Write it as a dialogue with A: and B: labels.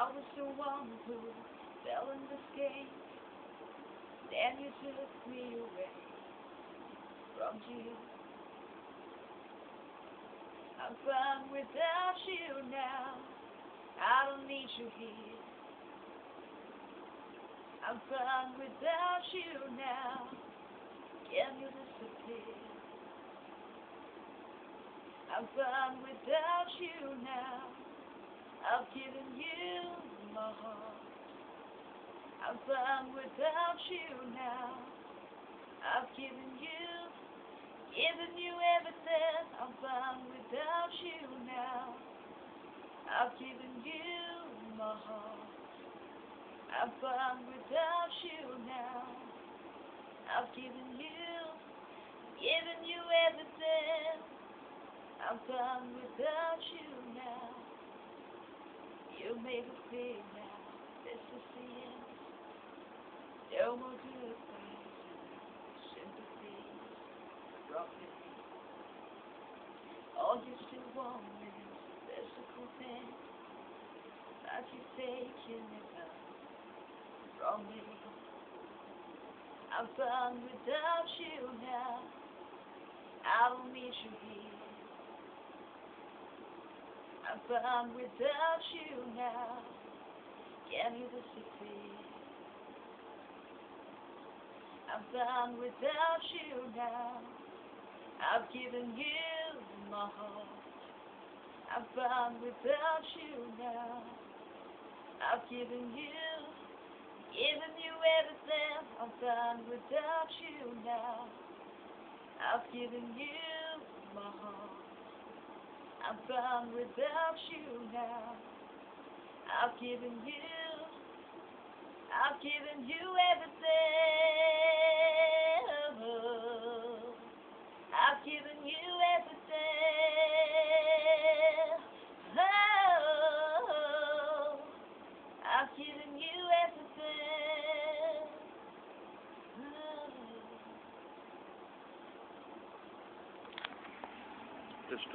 A: I was the one who fell in this game. Then you took me away from you. I'm fine without you now. I don't need you here. I'm fine without you now. Can you disappear? I'm fine without you now. I've given you my heart. I'm fine without you now. I've given you everything. I'm fine without you now. I've given you my heart. I'm fine without you now. I've given you everything. I'm fine without you now. You made it clear now. This is the end. No more goodbyes, sympathy from me. All you still want is physical thing, but you're taking it out from me. I'm fine without you now. I don't need you here. I'm fine without you now. Can you disappear? I'm fine without you now. I've given you my heart. I'm fine without you now. I've given you everything. I'm fine without you now. I've given you my heart. I'm fine without you now. I've given you everything. I've given you everything. Oh, I've given you everything. Oh.
B: Just